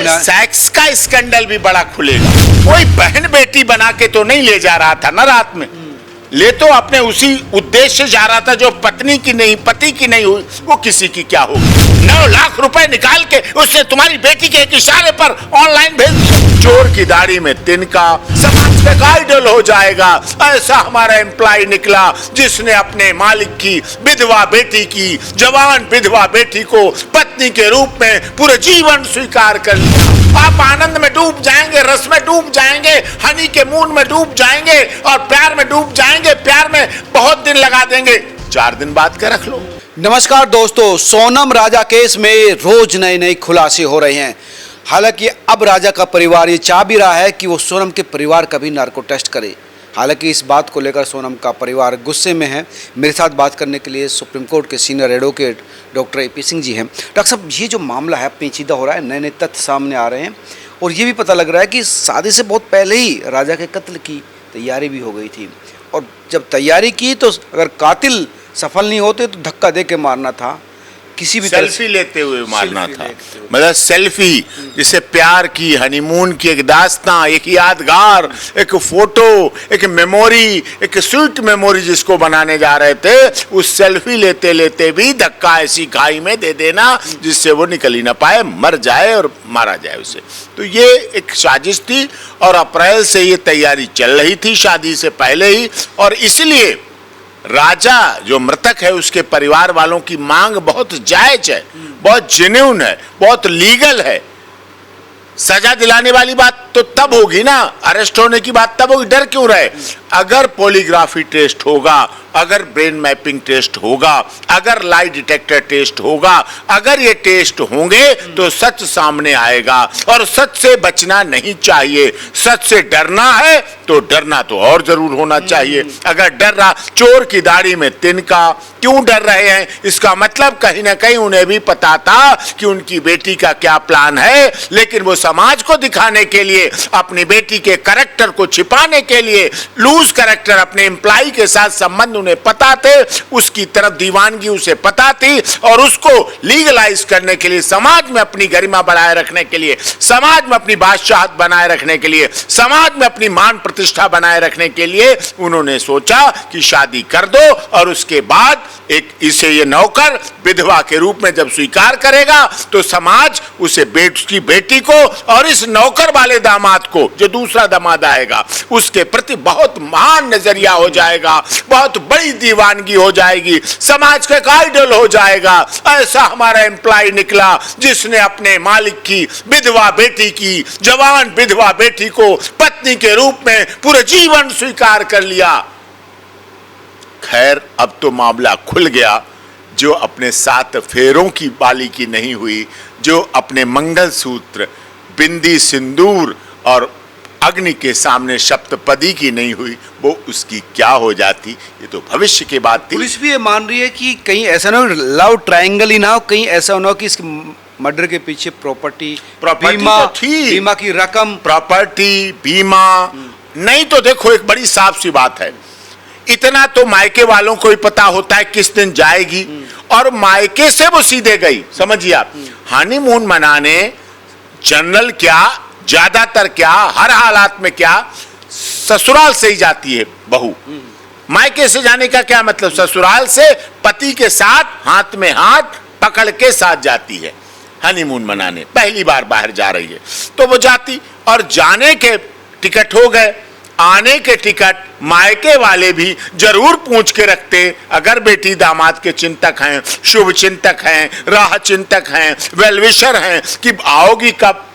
सामने सेक्स का स्कैंडल भी बड़ा खुलेगा। कोई बहन बेटी बना के तो नहीं ले जा रहा था ना रात में, ले तो अपने उसी उद्देश्य से जा रहा था जो पत्नी की नहीं, पति की नहीं हुई, वो किसी की क्या होगी। 9 लाख रुपए निकाल के उससे तुम्हारी बेटी के एक इशारे पर ऑनलाइन भेज दिया। चोर की दाढ़ी में तिनका, समाज का आइडल हो जाएगा। ऐसा हमारा एम्प्लॉय निकला जिसने अपने मालिक की विधवा बेटी की, जवान विधवा बेटी को पत्नी के रूप में पूरे जीवन स्वीकार कर लिया। आप आनंद में डूब जाएंगे, रस में डूब जाएंगे, हनी के मून में डूब जाएंगे और प्यार में डूब जाएंगे। प्यार में बहुत दिन लगा देंगे, 4 दिन बाद का रख लो। नमस्कार दोस्तों, सोनम राजा केस में रोज नए नए खुलासे हो रहे हैं। हालांकि अब राजा का परिवार ये चाह भी रहा है कि वो सोनम के परिवार का भी नार्को टेस्ट करे। हालांकि इस बात को लेकर सोनम का परिवार गुस्से में है। मेरे साथ बात करने के लिए सुप्रीम कोर्ट के senior advocate doctor AP Singh ji हैं। डॉक्टर साहब, ये जो मामला है पेचीदा हो रहा है, नए नए तथ्य सामने आ रहे हैं और ये भी पता लग रहा है कि शादी से बहुत पहले ही राजा के कत्ल की तैयारी भी हो गई थी। और जब तैयारी की तो अगर कातिल सफल नहीं होते तो धक्का दे के मारना था, किसी भी सेल्फी लेते हुए मारना था। मतलब सेल्फी, जिसे प्यार की, हनीमून की एक दास्तां, एक यादगार, एक फोटो, एक मेमोरी, एक स्वीट मेमोरी जिसको बनाने जा रहे थे, उस सेल्फी लेते लेते भी धक्का ऐसी खाई में दे देना जिससे वो निकल ही ना पाए, मर जाए और मारा जाए उसे। तो ये एक साजिश थी और अप्रैल से ये तैयारी चल रही थी, शादी से पहले ही। और इसलिए राजा जो मृतक है उसके परिवार वालों की मांग बहुत जायज है, बहुत जेन्युइन है, बहुत लीगल है। सजा दिलाने वाली बात तो तब होगी ना, अरेस्ट होने की बात तब होगी। डर क्यों रहे? अगर पॉलीग्राफी टेस्ट होगा, अगर ब्रेन मैपिंग टेस्ट होगा, अगर लाई डिटेक्टर टेस्ट होगा, अगर ये टेस्ट होंगे तो सच सामने आएगा। और सच से बचना नहीं चाहिए। सच से डरना है तो डरना तो और जरूर होना चाहिए। अगर डर रहा, चोर की दाढ़ी में तिनका, क्यों डर रहे हैं? इसका मतलब कहीं ना कहीं उन्हें भी पता था कि उनकी बेटी का क्या प्लान है, लेकिन वो समाज को दिखाने के लिए, अपनी बेटी के कैरेक्टर को छिपाने के लिए, लूज कैरेक्टर, अपने एम्प्लॉय के साथ संबंध उन्हें पता थे, उसकी तरफ दीवानगी उसे पता थी, और उसको लीगलाइज करने के लिए, समाज में अपनी गरिमा बनाए रखने के लिए, समाज में अपनी बादशाहत बनाए रखने के लिए, समाज में अपनी मान प्रतिष्ठा बनाए रखने के लिए उन्होंने सोचा कि शादी कर दो। और उसके बाद एक इसे ये नौकर विधवा के रूप में जब स्वीकार करेगा तो समाज उसे उसकी बेटी को और इस नौकर वाले दामाद को, जो दूसरा दामाद आएगा, उसके प्रति बहुत महान नजरिया हो जाएगा, बहुत बड़ी दीवानगी हो जाएगी, समाज का एक आइडल हो जाएगा। ऐसा हमारा एम्प्लॉय निकला जिसने अपने मालिक की विधवा बेटी की, जवान विधवा बेटी को पत्नी के रूप में पूरे जीवन स्वीकार कर लिया। खैर, अब तो मामला खुल गया। जो अपने 7 फेरों की बालिकी नहीं हुई, जो अपने मंगलसूत्र, बिंदी, सिंदूर और अग्नि के सामने सप्तपदी की नहीं हुई, वो उसकी क्या हो जाती, ये तो भविष्य की बात थी। पुलिस भी ये मान रही है कि कहीं ऐसा ना हो, लव ट्रायंगल ही ना हो, कहीं ऐसा ना हो कि इसके मर्डर के पीछे प्रॉपर्टी बीमा, तो थी, बीमा की रकम, प्रॉपर्टी, बीमा नहीं। तो देखो, एक बड़ी साफ सी बात है, इतना तो मायके वालों को ही पता होता है किस दिन जाएगी, और मायके से वो सीधे गई। समझिए आप, हनीमून मनाने जनरल क्या, ज्यादातर क्या, हर हालात में क्या, ससुराल से ही जाती है बहू। मायके से जाने का क्या मतलब? ससुराल से पति के साथ हाथ में हाथ पकड़ के साथ जाती है हनीमून मनाने। पहली बार बाहर जा रही है तो वो जाती, और जाने के टिकट हो गए, आने के टिकट मायके वाले भी जरूर पूछ के रखते। अगर बेटी दामाद के चिंतक हैं, शुभ चिंतक हैं, राह चिंतक हैं, वेलविशर हैं, कि आओगी कब,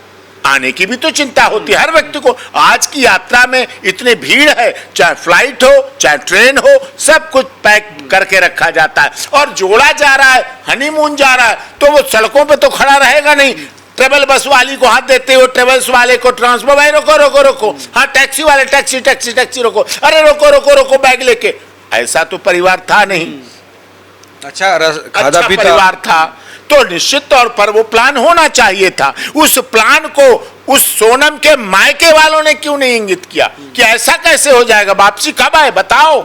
आने की भी तो चिंता होती है हर व्यक्ति को। आज की यात्रा में इतनी भीड़ है, चाहे फ्लाइट हो चाहे ट्रेन हो, सब कुछ पैक करके रखा जाता है। और जोड़ा जा रहा है, हनीमून जा रहा है, तो वो सड़कों पे तो खड़ा रहेगा नहीं। ट्रेवल बस वाली को हाथ देते हो, ट्रेवल्स वाले को ट्रांसफर, भाई रोको रोको रोको, हाँ टैक्सी वाले टैक्सी टैक्सी टैक्सी रोको, अरे रोको रोको रोको बैग लेके। ऐसा तो परिवार था नहीं। अच्छा परिवार था तो निश्चित तौर पर वो प्लान होना चाहिए था। उस प्लान को उस सोनम के मायके वालों ने क्यों नहीं इंगित किया कि ऐसा कैसे हो जाएगा, वापसी कब आए बताओ,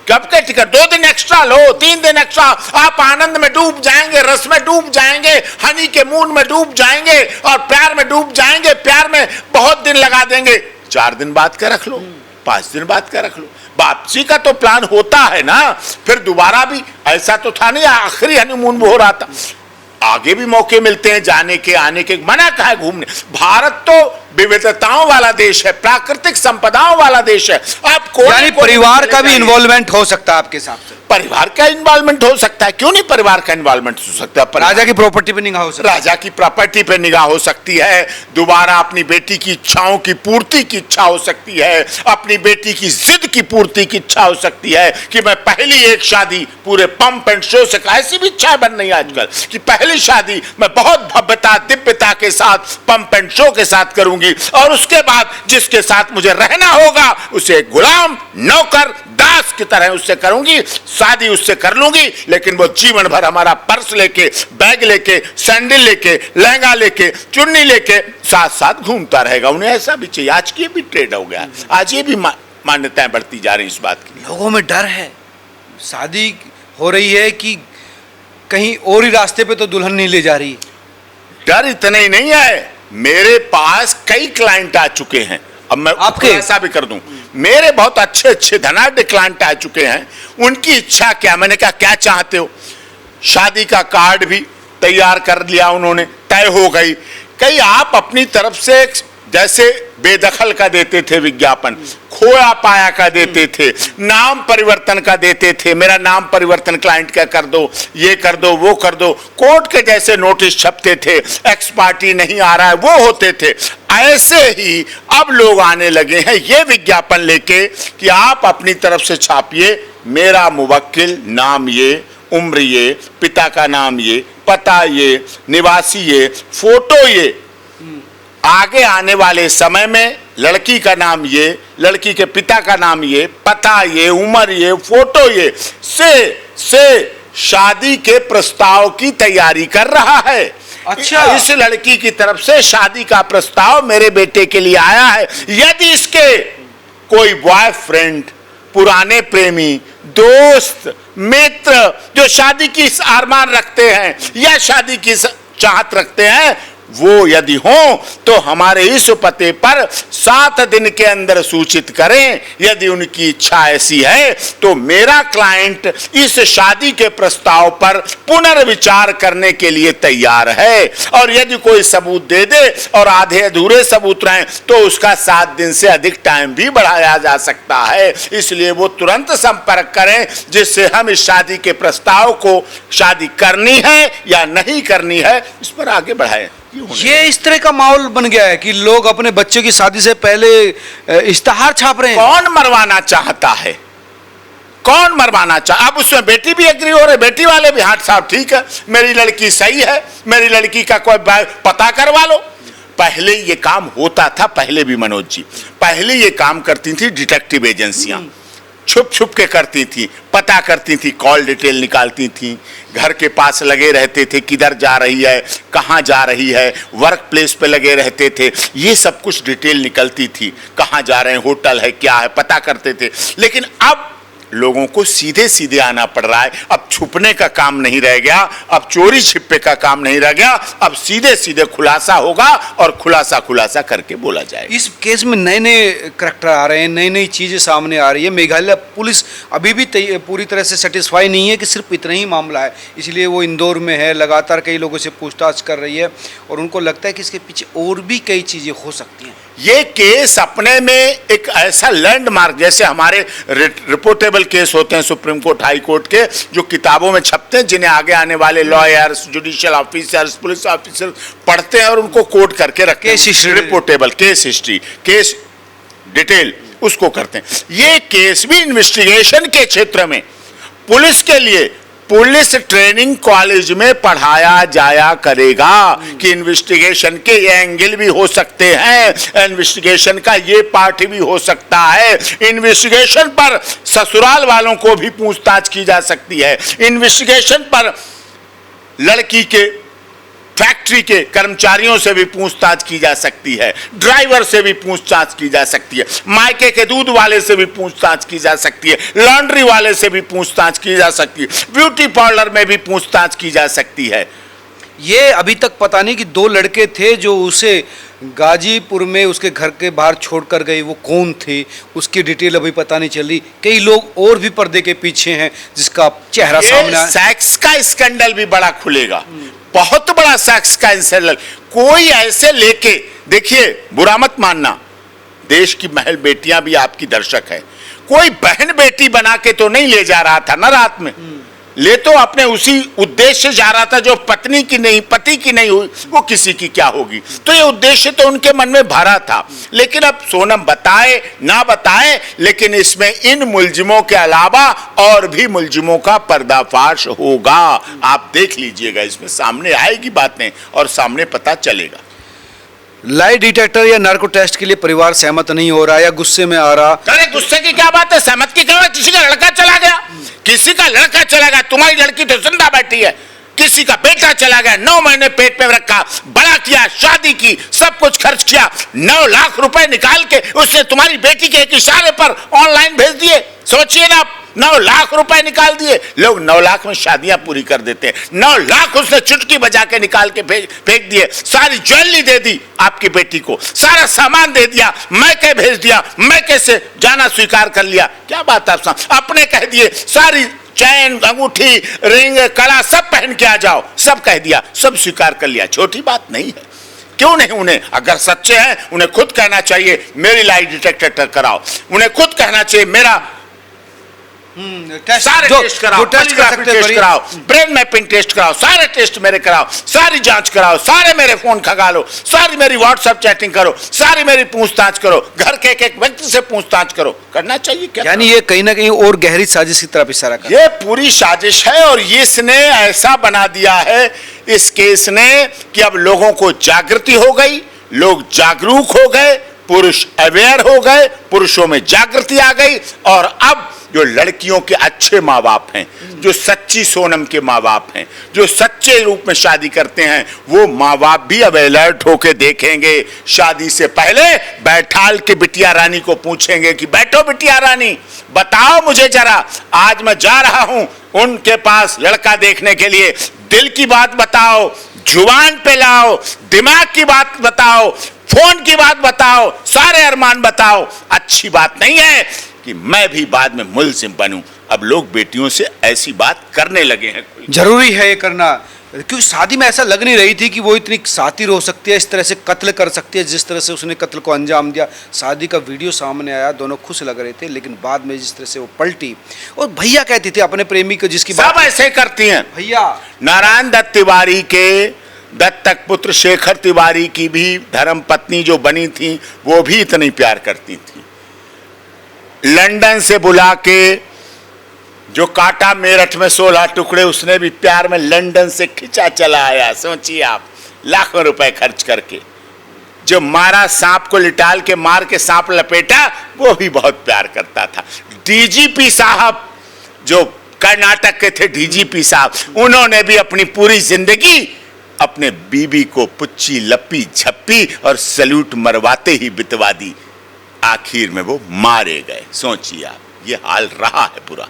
कब के टिकट, 2 दिन एक्स्ट्रा लो, 3 दिन एक्स्ट्रा, आप आनंद में डूब जाएंगे, रस में डूब जाएंगे, हनी के मून में डूब जाएंगे और प्यार में डूब जाएंगे। चलेंगे, 4 दिन बाद का रख लो, 5 दिन बाद का रख लो। वापसी का तो प्लान होता है ना, फिर दोबारा भी ऐसा तो था नहीं आखिरी हनीमून वो हो रहा था, आगे भी मौके मिलते हैं जाने के आने के, मना कहा है घूमने। भारत तो विविधताओं वाला देश है, प्राकृतिक संपदाओं वाला देश है। आप यानी परिवार का भी इन्वॉल्वमेंट हो सकता है आपके हिसाब से? परिवार का इन्वॉल्वमेंट हो सकता है, क्यों नहीं परिवार का इन्वॉल्वमेंट हो सकता है। राजा की प्रॉपर्टी पे निगाह हो सकती है, राजा की प्रॉपर्टी पे निगाह हो सकती है, दोबारा अपनी बेटी की इच्छाओं की पूर्ति की इच्छा हो सकती है, अपनी बेटी की जिद की पूर्ति की इच्छा हो सकती है कि मैं पहली एक शादी पूरे पंप एंड शो से, ऐसी भी इच्छाएं बन रही आजकल कि पहली शादी मैं बहुत भव्यता दिव्यता के साथ पंप एंड शो के साथ करूंगी, और उसके बाद जिसके साथ मुझे रहना होगा उसे गुलाम नौकर दास की तरह उससे करूंगी, शादी उससे कर लूंगी, लेकिन वो जीवन भर हमारा पर्स लेके, बैग लेके, सैंडल लेके, लहंगा लेके, चुन्नी लेके साथ साथ घूमता रहेगा। उन्हें ऐसा भी चाहिए। आज की भी ट्रेड हो गया, आज ये भी मान्यताएं बढ़ती जा रही इस बात की। लोगों में डर है, शादी हो रही है कि कहीं और ही रास्ते पे तो दुल्हन नहीं ले जा रही। डर इतना ही नहीं है, मेरे पास कई क्लाइंट आ चुके हैं, अब मैं आपके ऐसा भी कर दूं, मेरे बहुत अच्छे अच्छे धनाढ्य क्लाइंट आ चुके हैं। उनकी इच्छा क्या, मैंने कहा क्या चाहते हो, शादी का कार्ड भी तैयार कर लिया उन्होंने, तय हो गई। कहीं आप अपनी तरफ से जैसे बेदखल का देते थे विज्ञापन, खोया पाया का देते थे, नाम परिवर्तन का देते थे, मेरा नाम परिवर्तन क्लाइंट का कर दो, ये कर दो, वो कर दो, कोर्ट के जैसे नोटिस छपते थे, एक्स पार्टी नहीं आ रहा है वो होते थे। ऐसे ही अब लोग आने लगे हैं ये विज्ञापन लेके कि आप अपनी तरफ से छापिए, मेरा मुवक्किल, नाम ये, उम्र ये, पिता का नाम ये, पता ये, निवासी ये, फोटो ये, आगे आने वाले समय में लड़की का नाम ये, लड़की के पिता का नाम ये, पता ये, उम्र ये, फोटो ये, से शादी के प्रस्ताव की तैयारी कर रहा है। अच्छा, इस लड़की की तरफ से शादी का प्रस्ताव मेरे बेटे के लिए आया है। यदि इसके कोई बॉयफ्रेंड, पुराने प्रेमी, दोस्त, मित्र जो शादी की आरमान रखते हैं या शादी की चाहत रखते हैं, वो यदि हो तो हमारे इस पते पर 7 दिन के अंदर सूचित करें। यदि उनकी इच्छा ऐसी है तो मेरा क्लाइंट इस शादी के प्रस्ताव पर पुनर्विचार करने के लिए तैयार है, और यदि कोई सबूत दे दे और आधे अधूरे सबूत रहें तो उसका 7 दिन से अधिक टाइम भी बढ़ाया जा सकता है। इसलिए वो तुरंत संपर्क करें जिससे हम इस शादी के प्रस्ताव को, शादी करनी है या नहीं करनी है, इस पर आगे बढ़ाएं। ये इस तरह का माहौल बन गया है कि लोग अपने बच्चों की शादी से पहले इश्तिहार छाप रहे हैं। कौन मरवाना चाहता है, कौन मरवाना चाह, अब उसमें बेटी भी एग्री हो रहे, बेटी वाले भी, हाँ साहब ठीक है, मेरी लड़की सही है, मेरी लड़की का कोई पता करवा लो। पहले ये काम होता था, पहले भी मनोज जी, पहले ये काम करती थी डिटेक्टिव एजेंसियां, छुप छुप के करती थी, पता करती थी, कॉल डिटेल निकालती थी, घर के पास लगे रहते थे, किधर जा रही है, कहाँ जा रही है, वर्क प्लेस पे लगे रहते थे, ये सब कुछ डिटेल निकलती थी, कहाँ जा रहे हैं, होटल है, क्या है, पता करते थे। लेकिन अब लोगों को सीधे सीधे आना पड़ रहा है, अब छुपने का काम नहीं रह गया, अब चोरी छिपे का काम नहीं रह गया, अब सीधे सीधे खुलासा होगा और खुलासा करके बोला जाएगा। इस केस में नए नए करैक्टर आ रहे हैं, नई नई चीजें सामने आ रही है। मेघालय पुलिस अभी भी पूरी तरह से सेटिस्फाई नहीं है कि सिर्फ इतना ही मामला है, इसलिए वो इंदौर में है, लगातार कई लोगों से पूछताछ कर रही है और उनको लगता है कि इसके पीछे और भी कई चीजें हो सकती हैं। ये केस अपने में एक ऐसा लैंडमार्क, जैसे हमारे रिपोर्टेबल केस होते हैं सुप्रीम कोर्ट, हाई कोर्ट के, जो किताबों में छपते हैं, जिन्हें आगे आने वाले lawyers, judicial officers, police officer पढ़ते हैं और उनको कोड करके रखते हैं। Reportable case history, case detail, उसको करते हैं। ये केस भी इन्वेस्टिगेशन के क्षेत्र में पुलिस के लिए पुलिस ट्रेनिंग कॉलेज में पढ़ाया जाया करेगा कि इन्वेस्टिगेशन के ये एंगल भी हो सकते हैं, इन्वेस्टिगेशन का ये पार्ट भी हो सकता है, इन्वेस्टिगेशन पर ससुराल वालों को भी पूछताछ की जा सकती है, इन्वेस्टिगेशन पर लड़की के फैक्ट्री के कर्मचारियों से भी पूछताछ की जा सकती है, ड्राइवर से भी पूछताछ की जा सकती है, मायके के दूध वाले से भी पूछताछ की जा सकती है, लॉन्ड्री वाले से भी पूछताछ की जा सकती है, ब्यूटी पार्लर में भी पूछताछ की जा सकती है। ये अभी तक पता नहीं कि 2 लड़के थे जो उसे गाजीपुर में उसके घर के बाहर छोड़कर गई वो कौन थी, उसकी डिटेल अभी पता नहीं चली। कई लोग और भी पर्दे के पीछे हैं जिसका चेहरा सामने आया। सेक्स का स्कैंडल भी बड़ा खुलेगा, बहुत बड़ा सेक्स का स्कैंडल। कोई ऐसे लेके, देखिए बुरा मत मानना, देश की महल बेटियां भी आपकी दर्शक है। कोई बहन बेटी बना के तो नहीं ले जा रहा था ना रात में, ले तो अपने उसी उद्देश्य से जा रहा था जो पत्नी की नहीं, पति की नहीं हुई वो किसी की क्या होगी। तो ये उद्देश्य तो उनके मन में भरा था। लेकिन अब सोनम बताए ना बताए, लेकिन इसमें इन मुलजिमों के अलावा और भी मुलजिमों का पर्दाफाश होगा। आप देख लीजिएगा, इसमें सामने आएगी बातें और सामने पता चलेगा। लाई डिटेक्टर या नार्को टेस्ट के लिए परिवार सहमत नहीं हो रहा या गुस्से में आ रहा। अरे गुस्से की क्या बात है, सहमत की क्या बात? किसी का लड़का चला गया, किसी का लड़का चला गया, तुम्हारी लड़की तो जिंदा बैठी है। किसी का बेटा चला गया, 9 महीने पेट में रखा, बड़ा किया, शादी की, सब कुछ खर्च किया, 9 लाख रुपए निकाल के उसने तुम्हारी बेटी के एक इशारे पर ऑनलाइन भेज दिए। सोचिए ना, 9 लाख रुपए निकाल दिए। लोग 9 लाख में शादियां पूरी कर देते हैं। 9 लाख उसने चुटकी बजा के निकाल के फेंक दिए। सारी ज्वेलरी दे दी आपकी बेटी को, सारा सामान दे दिया, मैके भेज दिया, मैके से जाना स्वीकार कर लिया। क्या बात आप अपने कह दिए, सारी चैन, अंगूठी, रिंग, कड़ा सब पहन के आ जाओ, सब कह दिया, सब स्वीकार कर लिया। छोटी बात नहीं है। क्यों नहीं? उन्हें अगर सच्चे हैं उन्हें खुद कहना चाहिए मेरी लाई डिटेक्टर कराओ, उन्हें खुद कहना चाहिए मेरा सारे टेस्ट कराओ, टेस्ट कराओ, ब्रेन मैपिंग टेस्ट कराओ, सारे टेस्ट मेरे कराओ, सारी जांच कराओ, सारे मेरे फोन खंगालो, सारी मेरी व्हाट्सएप चैटिंग करो, सारी मेरी पूछताछ करो, घर के एक व्यक्ति से पूछताछ करो। करना चाहिए क्या? यानी ये कहीं ना कहीं और गहरी साजिश की तरफ इशारा कर। ये पूरी साजिश है और इसने ऐसा बना दिया है इस केस ने कि अब लोगों को जागृति हो गई, लोग जागरूक हो गए, पुरुष अवेयर हो गए, पुरुषों में जागृति आ गई। और अब जो लड़कियों के अच्छे माँ बाप हैं, जो सच्ची सोनम के माँ बाप हैं, जो सच्चे रूप में शादी करते हैं, वो माँ बाप भी अब अलर्ट होके देखेंगे। शादी से पहले बैठाल के बिटिया रानी को पूछेंगे कि बैठो बिटिया रानी, बताओ मुझे जरा, आज मैं जा रहा हूं उनके पास लड़का देखने के लिए, दिल की बात बताओ, जुबान पे लाओ, दिमाग की बात बताओ, फोन की बात बताओ, सारे अरमान बताओ। अच्छी बात नहीं है कि मैं भी बाद में मुल्जिम बनूं। अब लोग बेटियों से ऐसी बात करने लगे हैं। जरूरी है ये करना, क्योंकि शादी में ऐसा लग नहीं रही थी कि वो इतनी सातिर हो सकती है, इस तरह से कत्ल कर सकती है जिस तरह से उसने कत्ल को अंजाम दिया। शादी का वीडियो सामने आया, दोनों खुश लग रहे थे, लेकिन बाद में जिस तरह से वो पलटी। और भैया कहती थी अपने प्रेमी को, जिसकी सब ऐसे करती हैं। भैया नारायण दत्त तिवारी के दत्तक पुत्र शेखर तिवारी की भी धर्म पत्नी जो बनी थी, वो भी इतनी प्यार करती थी। लंदन से बुला के जो काटा मेरठ में 16 टुकड़े, उसने भी प्यार में लंदन से खिंचा चला आया। सोचिए आप, लाखों रुपए खर्च करके। जो मारा, सांप को लिटाल के मार के सांप लपेटा, वो भी बहुत प्यार करता था। डीजीपी साहब जो कर्नाटक के थे, डीजीपी साहब, उन्होंने भी अपनी पूरी जिंदगी अपने बीबी को पुच्ची लप्पी झप्पी और सल्यूट मरवाते ही बितवा दी। आखिर में वो मारे गए। सोचिए आप, ये हाल रहा है पूरा।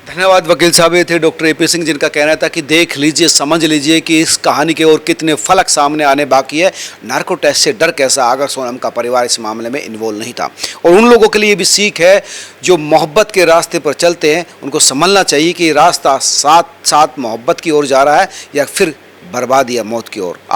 धन्यवाद वकील साहब। ये थे डॉक्टर एपी सिंह, जिनका कहना था कि देख लीजिए, समझ लीजिए कि इस कहानी के और कितने फलक सामने आने बाकी है। नार्को टेस्ट से डर कैसा अगर सोनम का परिवार इस मामले में इन्वॉल्व नहीं था। और उन लोगों के लिए भी सीख है जो मोहब्बत के रास्ते पर चलते हैं, उनको समझना चाहिए कि रास्ता साथ साथ मोहब्बत की ओर जा रहा है या फिर बर्बादी या मौत की ओर। आप